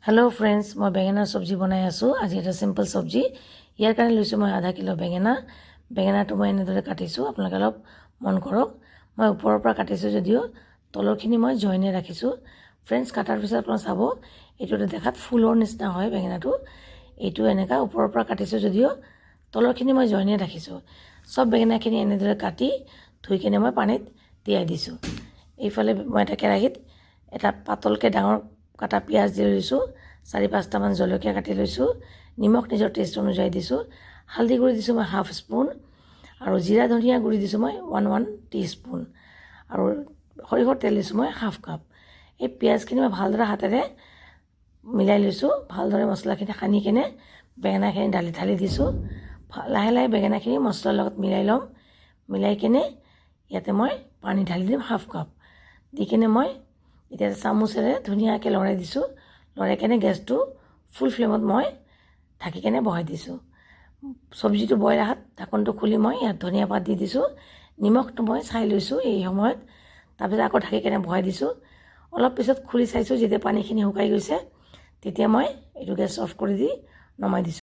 hello friends मैं बेगेना सब्जी बनाई आसो आज এটা सिम्पल सब्जी ইয়াৰ কাৰণে লৈছো মই আধা কিলো বেগেনাটো মই এনেদৰে কাটিছো আপোনালোকে অলপ মন কৰক মই ওপৰৰ পৰা কাটিছো যদিও তলৰখিনি মই জইনে ৰাখিছো फ्रेंड्स কাটাৰ পিছত আপোনালোকে চাব এইটো দেখাত ফুলৰ নিচিনা হয় বেগেনাটো এইটো এনেকা ওপৰৰ পৰা কাটিছো যদিও তলৰখিনি মই জইনে ৰাখিছো সব বেগেনাখিনি এনেদৰে কাটি ধুই কিনে মই পানীত তিয়াই দিছো এইফালে মই এটা কেৰাহীত এটা পাতলকে ডাঙৰ কাটা পিয়াজ দি লৈছো 4-5টা মান জলকীয়া কাটি লৈছো নিমখ নিজৰ টেষ্ট অনুযায়ী দিছো হালধি গুড়ি দিছো মই হাফ স্পুন আৰু জিৰা ধনিয়া গুড়ি দিছো মই 1 টিস্পুন আৰু সৰিয়হৰ তেল দিছো মই হাফ কাপ এই পিয়াজখিনি মই ভালদৰে হাতেৰে মিলাই লৈছো ভালদৰে মছলাখিনি খানি কিনে বেগেনাখিনি ঢালি দিছো লাহে লাহে বেগেনাখিনি মছলাৰ লগত মিলাই কিনে ইয়াতে মই পানী ঢালি দিম হাফ কাপ দি কিনে মই এতিয়া চামুচেৰে ধুনিয়াকৈ লৰাই দিছো লৰাই কিনে গেছটো ফুল ফ্লেমত মই ঢাকি কিনে বহাই দিছো সবজিটো বইল হাত ঢাকনটো খুলি মই ইয়াত ধনিয়া পাত দি দিছো নিমখটো মই চাই লৈছো এই সময়ত তাৰপিছত আকৌ ঢাকি কিনে বহাই দিছো অলপ পিছত খুলি চাইছো যেতিয়া পানীখিনি শুকাই গৈছে তেতিয়া মই এইটো গেছ অফ কৰি দি নমাই দিছো